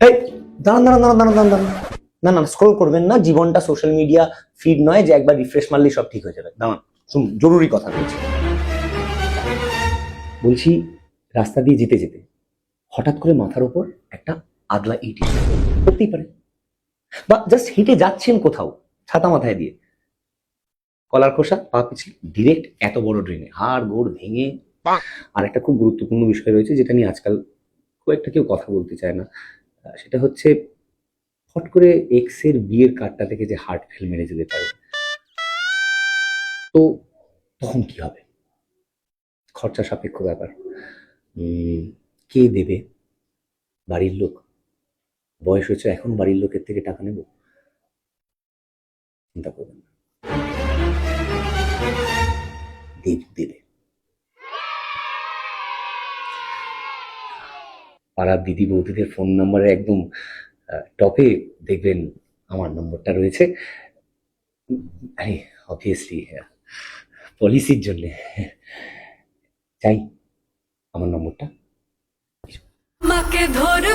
এই দাঁড়ান দাঁড়ান দাঁড়ান দাঁড়ান দাঁড়ান দাঁড়ান। না না স্ক্রোল করবেন না, জীবনটা সোশ্যাল মিডিয়া ফিড নয় যে একবার রিফ্রেশ মারলেই সব ঠিক হয়ে যাবে। দাঁড়ান, শুনুন, জরুরি কথা বলছি। বলছি, রাস্তা দিয়ে যেতে যেতে হঠাৎ করে মাথার উপর একটা আগলা ইট এসে পড়ল। হতেই পারে, বা জাস্ট হেঁটে যাচ্ছেন কোথাও ছাতা মাথায় দিয়ে, কলার খোসা পা পিছলে ডিরেক্ট এত বড় ড্রেনে, হাড় গোড় ভেঙে। আর একটা খুব গুরুত্বপূর্ণ বিষয় রয়েছে যেটা নিয়ে আজকাল খুব একটা কেউ কথা বলতে চায় না, সেটা হচ্ছে হট করে এক্স এর বিয়ের কার্ডটা থেকে যে হার্ট ফেল মেরে যেতে পারে, তো তখন কি হবে? খরচা সাপেক্ষ ব্যাপার। কে দেবে? বাড়ির লোক? বয়স হয়েছে এখন বাড়ির লোকের থেকে টাকা নেব? চিন্তা করবেন না, দেবে। পাড়ার দিদি বৌদিদের ফোন নাম্বারে একদম টপে দেখবেন আমার নম্বরটা রয়েছে। আরে অবভিয়াসলি পলিসির জন্য চাই আমার নম্বরটা। মাকে ধরবে